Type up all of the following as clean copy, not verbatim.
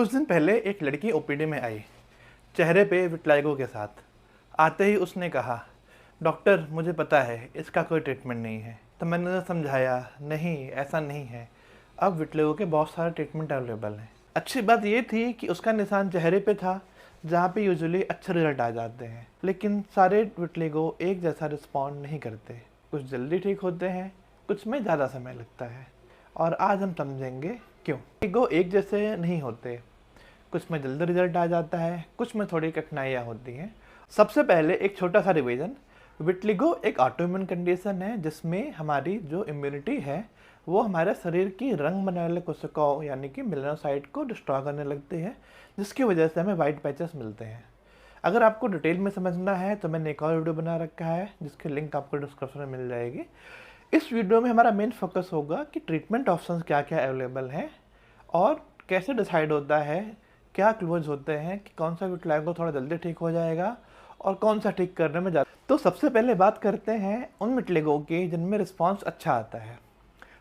कुछ दिन पहले एक लड़की ओपीडी में आई, चेहरे पे विटलाइगो के साथ। आते ही उसने कहा, डॉक्टर मुझे पता है इसका कोई ट्रीटमेंट नहीं है। तो मैंने उसे समझाया, नहीं ऐसा नहीं है, अब विटलाइगो के बहुत सारे ट्रीटमेंट अवेलेबल हैं। अच्छी बात ये थी कि उसका निशान चेहरे पे था, जहाँ पे यूजुअली अच्छे रिजल्ट आ जाते हैं। लेकिन सारे विटलाइगो एक जैसा रिस्पॉन्ड नहीं करते, कुछ जल्दी ठीक होते हैं, कुछ में ज़्यादा समय लगता है। और आज हम समझेंगे क्यों। विटलिगो एक जैसे नहीं होते, कुछ में जल्दी रिजल्ट आ जाता है, कुछ में थोड़ी कठिनाइयाँ होती हैं। सबसे पहले एक छोटा सा रिवीजन। विटलिगो एक ऑटोइम्यून कंडीशन है जिसमें हमारी जो इम्यूनिटी है वो हमारे शरीर की रंग बनाने वाले कोशिकाओं यानी कि मेलानोसाइट को डिस्ट्रॉय करने लगती है, जिसकी वजह से हमें वाइट पैचेस मिलते हैं। अगर आपको डिटेल में समझना है तो मैंने एक और वीडियो बना रखा है जिसकी लिंक आपको डिस्क्रिप्शन में मिल जाएगी। इस वीडियो में हमारा मेन फोकस होगा कि ट्रीटमेंट ऑप्शंस क्या क्या अवेलेबल हैं और कैसे डिसाइड होता है, क्या क्लोज होते हैं कि कौन सा विटलाइगो थोड़ा जल्दी ठीक हो जाएगा और कौन सा ठीक करने में ज़्यादा। तो सबसे पहले बात करते हैं उन विटलिगो की जिनमें रिस्पांस अच्छा आता है।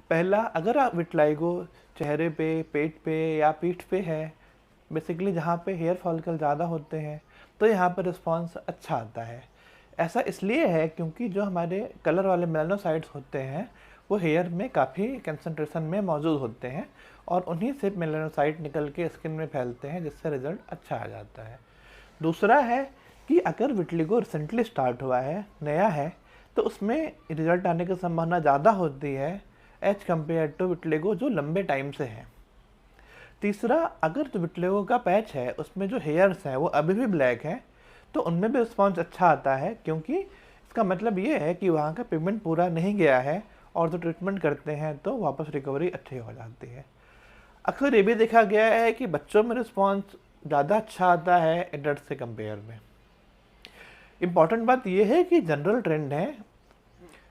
पहला, अगर आप विटलाइगो चेहरे पे, पेट पे या पीठ पे है, बेसिकली जहाँ पे हेयर फॉलिकल ज़्यादा होते हैं, तो यहाँ पर रिस्पांस अच्छा आता है। ऐसा इसलिए है क्योंकि जो हमारे कलर वाले मेलानोसाइट्स होते हैं वो हेयर में काफ़ी कंसंट्रेशन में मौजूद होते हैं और उन्हीं से मेलानोसाइट निकल के स्किन में फैलते हैं, जिससे रिजल्ट अच्छा आ जाता है। दूसरा है कि अगर विटलिगो रिसेंटली स्टार्ट हुआ है, नया है, तो उसमें रिजल्ट आने की संभावना ज़्यादा होती है एज कम्पेयर टू विटलिगो जो लंबे टाइम से है। तीसरा, अगर जो विटलिगो का पैच है उसमें जो हेयर्स हैं वो अभी भी ब्लैक हैं, तो उनमें भी रिस्पॉन्स अच्छा आता है, क्योंकि इसका मतलब ये है कि वहाँ का पिगमेंट पूरा नहीं गया है और जो ट्रीटमेंट करते हैं तो वापस रिकवरी अच्छी हो जाती है। अक्सर ये भी देखा गया है कि बच्चों में रिस्पॉन्स ज़्यादा अच्छा आता है एडल्ट से कंपेयर में। इम्पॉर्टेंट बात यह है कि जनरल ट्रेंड है,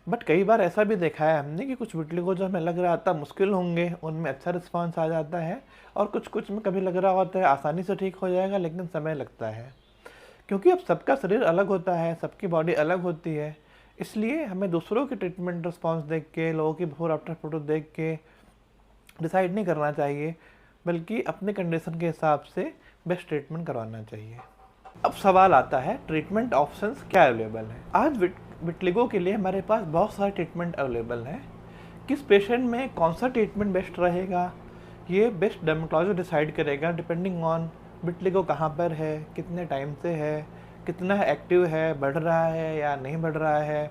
बट कई बार ऐसा भी देखा है हमने कि कुछ विटलिगो जो हमें लग रहा था मुश्किल होंगे उनमें अच्छा रिस्पॉन्स आ जाता है, और कुछ में कभी लग रहा होता है आसानी से ठीक हो जाएगा लेकिन समय लगता है। क्योंकि अब सबका शरीर अलग होता है, सबकी बॉडी अलग होती है, इसलिए हमें दूसरों के ट्रीटमेंट रिस्पॉन्स देख के, लोगों की बिफोर आफ्टर फोटो देख के डिसाइड नहीं करना चाहिए, बल्कि अपने कंडीशन के हिसाब से बेस्ट ट्रीटमेंट करवाना चाहिए। अब सवाल आता है, ट्रीटमेंट ऑप्शंस क्या अवेलेबल हैं। आज विटलिगो के लिए हमारे पास बहुत सारे ट्रीटमेंट अवेलेबल हैं। किस पेशेंट में कौन सा ट्रीटमेंट बेस्ट रहेगा ये बेस्ट डर्मेटोलॉजिस्ट डिसाइड करेगा, डिपेंडिंग ऑन विटलिगो कहाँ पर है, कितने टाइम से है, कितना एक्टिव है, बढ़ रहा है या नहीं बढ़ रहा है,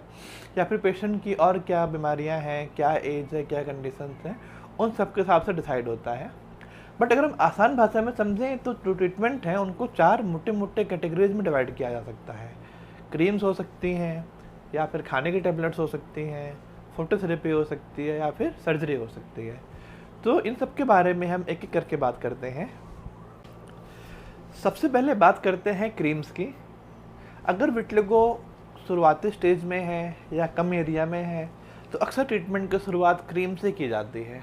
या फिर पेशेंट की और क्या बीमारियां हैं, क्या एज है, क्या कंडीशंस हैं, उन सब के हिसाब से डिसाइड होता है। बट अगर हम आसान भाषा में समझें तो जो ट्रीटमेंट हैं उनको 4 मोटे मोटे कैटेगरीज में डिवाइड किया जा सकता है। क्रीम्स हो सकती हैं, या फिर खाने की टेबलेट्स हो सकती हैं, फोटोथेरेपी हो सकती है, या फिर सर्जरी हो सकती है। तो इन सब के बारे में हम एक एक करके बात करते हैं। सबसे पहले बात करते हैं क्रीम्स की। अगर विटलिगो शुरुआती स्टेज में है या कम एरिया में है तो अक्सर ट्रीटमेंट की शुरुआत क्रीम से की जाती है।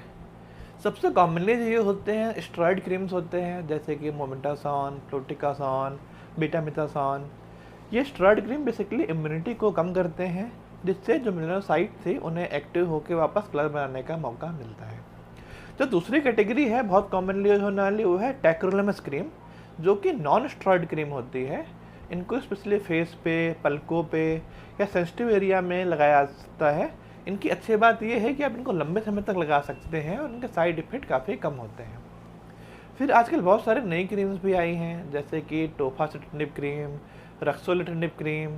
सबसे कॉमनली ये होते हैं स्टेरॉइड क्रीम्स होते हैं, जैसे कि मोमेटासॉन, फ्लूटिकासॉन, बीटामिथासॉन। ये स्टेरॉइड क्रीम बेसिकली इम्यूनिटी को कम करते हैं, जिससे जो मेलानोसाइट थी उन्हें एक्टिव होकर वापस कलर बनाने का मौका मिलता है। जो दूसरी कैटेगरी है बहुत कॉमनली यूज होने वाली, वो है टैक्रोलेमस क्रीम, जो कि नॉन स्टेरॉइड क्रीम होती है। इनको स्पेशली फेस पे, पलकों पे या सेंसिटिव एरिया में लगाया जा सकता है। इनकी अच्छी बात यह है कि आप इनको लंबे समय तक लगा सकते हैं और इनके साइड इफ़ेक्ट काफ़ी कम होते हैं। फिर आजकल बहुत सारे नई क्रीम्स भी आई हैं, जैसे कि टोफासिटिनिब क्रीम, रक्सोलिटिनिब क्रीम।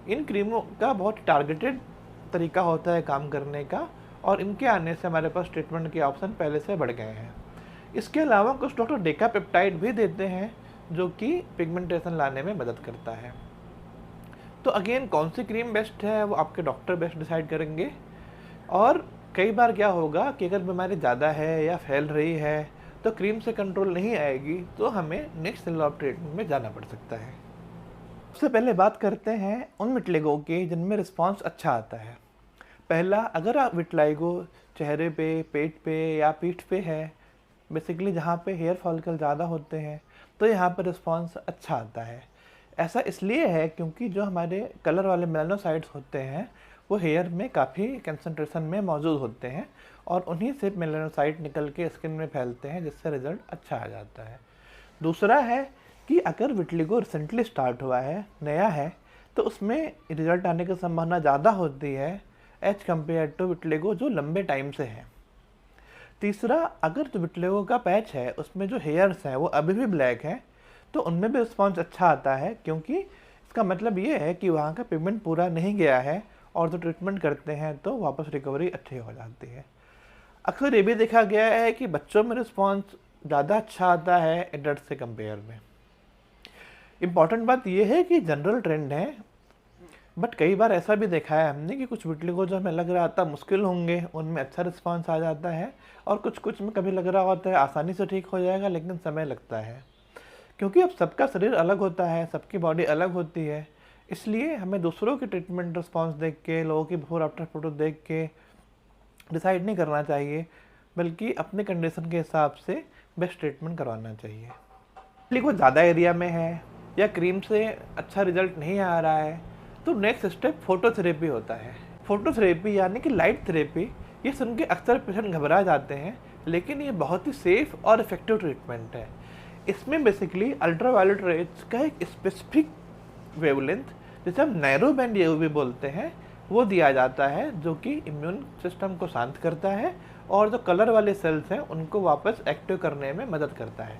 इन क्रीमों का बहुत टारगेटेड तरीका होता है काम करने का, और इनके आने से हमारे पास ट्रीटमेंट के ऑप्शन पहले से बढ़ गए हैं। इसके अलावा कुछ डॉक्टर डेकापेप्टाइड भी देते हैं जो कि पिगमेंटेशन लाने में मदद करता है। तो अगेन कौन सी क्रीम बेस्ट है वो आपके डॉक्टर बेस्ट डिसाइड करेंगे। और कई बार क्या होगा कि अगर बीमारी ज़्यादा है या फैल रही है तो क्रीम से कंट्रोल नहीं आएगी, तो हमें नेक्स्ट लेवल ऑफ ट्रीटमेंट में जाना पड़ सकता है। सबसे पहले बात करते हैं उन विटलिगो की जिनमें रिस्पांस अच्छा आता है। पहला, अगर आप विटलाइगो चेहरे पे, पेट पे या पीठ पे है, बेसिकली जहाँ पे हेयर फॉलिकल ज़्यादा होते हैं, तो यहाँ पर रिस्पॉन्स अच्छा आता है। ऐसा इसलिए है क्योंकि जो हमारे कलर वाले मेलानोसाइट्स होते हैं वो हेयर में काफ़ी कंसंट्रेशन में मौजूद होते हैं और उन्हीं से मेलानोसाइट निकल के स्किन में फैलते हैं, जिससे रिजल्ट अच्छा आ जाता है। दूसरा है कि अगर विटलिगो रिसेंटली स्टार्ट हुआ है, नया है, तो उसमें रिजल्ट आने की संभावना ज़्यादा होती है एज कम्पेयर टू विटलिगो जो लंबे टाइम से है। तीसरा, अगर जो विटलिगो का पैच है उसमें जो हेयर्स हैं वो अभी भी ब्लैक हैं, तो उनमें भी रिस्पॉन्स अच्छा आता है, क्योंकि इसका मतलब ये है कि वहाँ का पिगमेंट पूरा नहीं गया है और जो ट्रीटमेंट करते हैं तो वापस रिकवरी अच्छी हो जाती है। अक्सर ये भी देखा गया है कि बच्चों में रिस्पॉन्स ज़्यादा अच्छा आता है एडल्ट से कंपेयर में। इम्पॉर्टेंट बात यह है कि जनरल ट्रेंड है, बट कई बार ऐसा भी देखा है हमने कि कुछ विटलिगो जो हमें लग रहा था मुश्किल होंगे उनमें अच्छा रिस्पांस आ जाता है, और कुछ कुछ में कभी लग रहा होता है आसानी से ठीक हो जाएगा लेकिन समय लगता है, क्योंकि अब सबका शरीर अलग होता है, सबकी बॉडी अलग होती है। इसलिए हमें दूसरों के ट्रीटमेंट रिस्पॉन्स देख के, लोगों की बिफोर आफ्टर फोटो देख के डिसाइड नहीं करना चाहिए, बल्कि अपने कंडीशन के हिसाब से बेस्ट ट्रीटमेंट करवाना चाहिए। विटलिगो ज़्यादा एरिया में है या क्रीम से अच्छा रिजल्ट नहीं आ रहा है, तो नेक्स्ट स्टेप फोटोथेरेपी होता है। फोटोथेरेपी यानी कि लाइट थेरेपी, ये सुन के अक्सर पेशेंट घबरा जाते हैं, लेकिन ये बहुत ही सेफ और इफेक्टिव ट्रीटमेंट है। इसमें बेसिकली अल्ट्रावायलेट रेज का एक स्पेसिफिक वेवलेंथ, जिसे हम नैरो बैंड यूवी बोलते हैं, वो दिया जाता है, जो कि इम्यून सिस्टम को शांत करता है और जो कलर वाले सेल्स हैं उनको वापस एक्टिव करने में मदद करता है।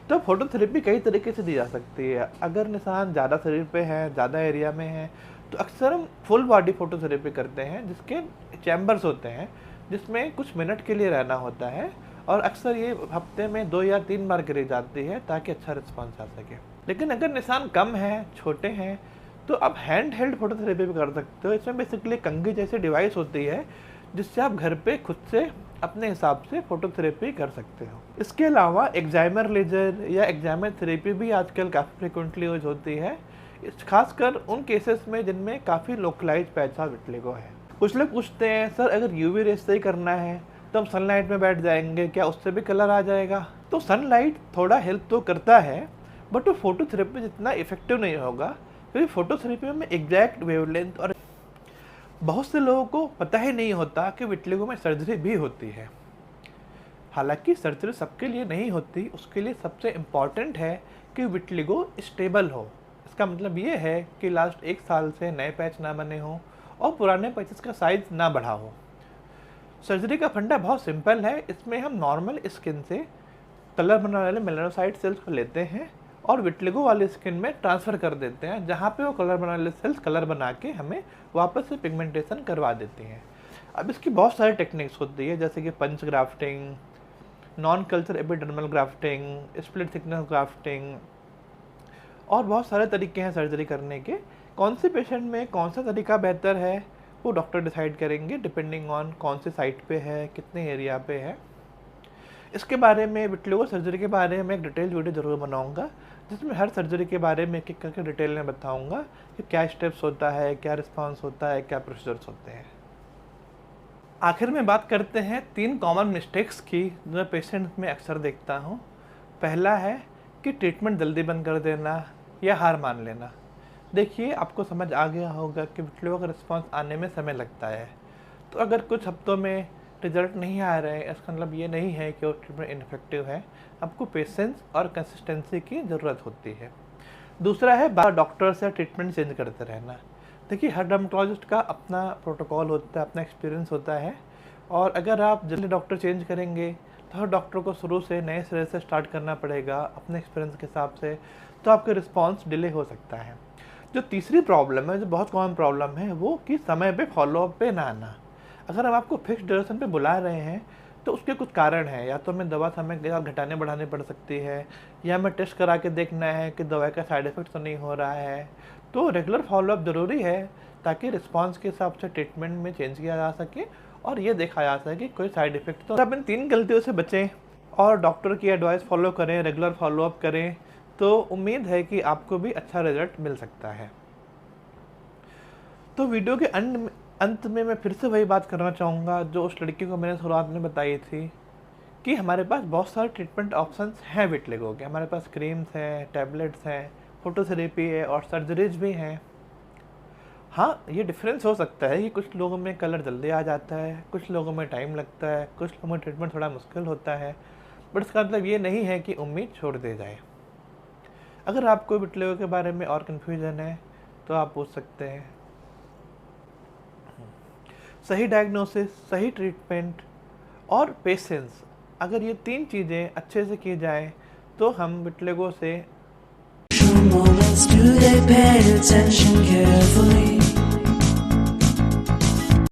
तो फोटोथेरेपी कई तरीके से दी जा सकती है। अगर निशान ज़्यादा शरीर पे है, ज़्यादा एरिया में है, तो अक्सर हम फुल बॉडी फोटोथेरेपी करते हैं, जिसके चैम्बर्स होते हैं, जिसमें कुछ मिनट के लिए रहना होता है, और अक्सर ये हफ्ते में 2 या 3 बार करी जाती है ताकि अच्छा रिस्पॉन्स आ सके। लेकिन अगर निशान कम है, छोटे हैं, तो आप हैंड हेल्ड फोटोथेरेपी भी कर सकते हो। इसमें बेसिकली कंघी जैसी डिवाइस होती है, जिससे आप घर पे खुद से अपने हिसाब से फोटोथेरेपी कर सकते हो। इसके अलावा एक्जाइमर लेजर या एक्जाइमर थेरेपी भी आजकल काफ़ी फ्रिक्वेंटली यूज होती है, खासकर उन केसेस में जिनमें काफ़ी लोकलाइज पैचा विटलिगो है। कुछ लोग पूछते हैं, सर अगर यूवी रेस से ही करना है तो हम सनलाइट में बैठ जाएंगे, क्या उससे भी कलर आ जाएगा? तो सनलाइट थोड़ा हेल्प तो करता है, बट वो फोटोथेरेपी जितना इफेक्टिव नहीं होगा, क्योंकि फोटोथेरेपी में एग्जैक्ट वेवलेंथ, और बहुत से लोगों को पता ही नहीं होता कि विटलिगो में सर्जरी भी होती है। हालांकि सर्जरी सबके लिए नहीं होती, उसके लिए सबसे इम्पॉर्टेंट है कि विटलिगो स्टेबल हो। इसका मतलब ये है कि लास्ट 1 साल से नए पैच ना बने हों और पुराने पैचेस का साइज ना बढ़ा हो। सर्जरी का फंडा बहुत सिंपल है। इसमें हम नॉर्मल स्किन से कलर बनाने वाले मेलानोसाइट सेल्स को लेते हैं और विटलिगो वाली स्किन में ट्रांसफ़र कर देते हैं, जहाँ पे वो कलर बनाने वाले सेल्स कलर बना के हमें वापस से पिगमेंटेशन करवा देती हैं। अब इसकी बहुत सारी टेक्निक्स होती है, जैसे कि punch grafting, non culture epidermal grafting, split thickness grafting, और बहुत सारे तरीके हैं सर्जरी करने के। कौन से पेशेंट में कौन सा तरीका बेहतर है वो डॉक्टर डिसाइड करेंगे, डिपेंडिंग ऑन कौन से साइट पे है, कितने एरिया पे है। इसके बारे में, विटलिगो सर्जरी के बारे में एक डिटेल वीडियो ज़रूर बनाऊंगा, जिसमें हर सर्जरी के बारे में एक करके डिटेल में बताऊंगा कि क्या स्टेप्स होता है, क्या रिस्पांस होता है, क्या प्रोसीजर्स होते हैं। आखिर में बात करते हैं 3 कॉमन मिस्टेक्स की जो मैं पेशेंट्स में अक्सर देखता हूँ। पहला है कि ट्रीटमेंट जल्दी बंद कर देना या हार मान लेना। देखिए, आपको समझ आ गया होगा कि विटलिगो का रिस्पांस आने में समय लगता है, तो अगर कुछ हफ्तों में रिजल्ट नहीं आ रहे हैं, इसका मतलब ये नहीं है कि वो ट्रीटमेंट इनफेक्टिव है। आपको पेशेंस और कंसिस्टेंसी की ज़रूरत होती है। दूसरा है बार डॉक्टर से ट्रीटमेंट चेंज करते रहना। देखिए, हर डर्मेटोलॉजिस्ट का अपना प्रोटोकॉल होता है, अपना एक्सपीरियंस होता है, और अगर आप जल्दी डॉक्टर चेंज करेंगे तो हर डॉक्टर को शुरू से नए सिरे से स्टार्ट करना पड़ेगा अपने एक्सपीरियंस के हिसाब से, तो आपका रिस्पॉन्स डिले हो सकता है। जो तीसरी प्रॉब्लम है, जो बहुत कॉमन प्रॉब्लम है, वो कि समय पे फॉलोअप पे ना आना। अगर हम आपको फिक्स ड्यूरेशन पे बुला रहे हैं तो उसके कुछ कारण हैं, या तो हमें दवा समय के साथ घटाने बढ़ानी पड़ सकती है, या हमें टेस्ट करा के देखना है कि दवा का साइड इफेक्ट तो नहीं हो रहा है। तो रेगुलर फॉलोअप ज़रूरी है, ताकि रिस्पांस के हिसाब से ट्रीटमेंट में चेंज किया जा सके और ये देखा जा सके कि कोई साइड इफेक्ट तो। अब इन 3 गलतियों से बचें और डॉक्टर की एडवाइस फॉलो करें, रेगुलर फॉलोअप करें, तो उम्मीद है कि आपको भी अच्छा रिजल्ट मिल सकता है। तो वीडियो के अंत में मैं फिर से वही बात करना चाहूँगा जो उस लड़की को मैंने शुरुआत में बताई थी, कि हमारे पास बहुत सारे ट्रीटमेंट ऑप्शंस हैं विटलिगो के। हमारे पास क्रीम्स हैं, टैबलेट्स हैं, फोटोथेरेपी है और सर्जरीज भी हैं। हाँ, ये डिफरेंस हो सकता है कि कुछ लोगों में कलर जल्दी आ जाता है, कुछ लोगों में टाइम लगता है, कुछ लोगों में ट्रीटमेंट थोड़ा मुश्किल होता है, बट इसका मतलब ये नहीं है कि उम्मीद छोड़ दी जाए। अगर आपको विटिलिगो के बारे में और कन्फ्यूजन है तो आप पूछ सकते हैं। सही डायग्नोसिस, सही ट्रीटमेंट और पेशेंस, अगर ये 3 चीज़ें अच्छे से की जाएँ तो हम विटिलिगो से Moments do they pay attention carefully?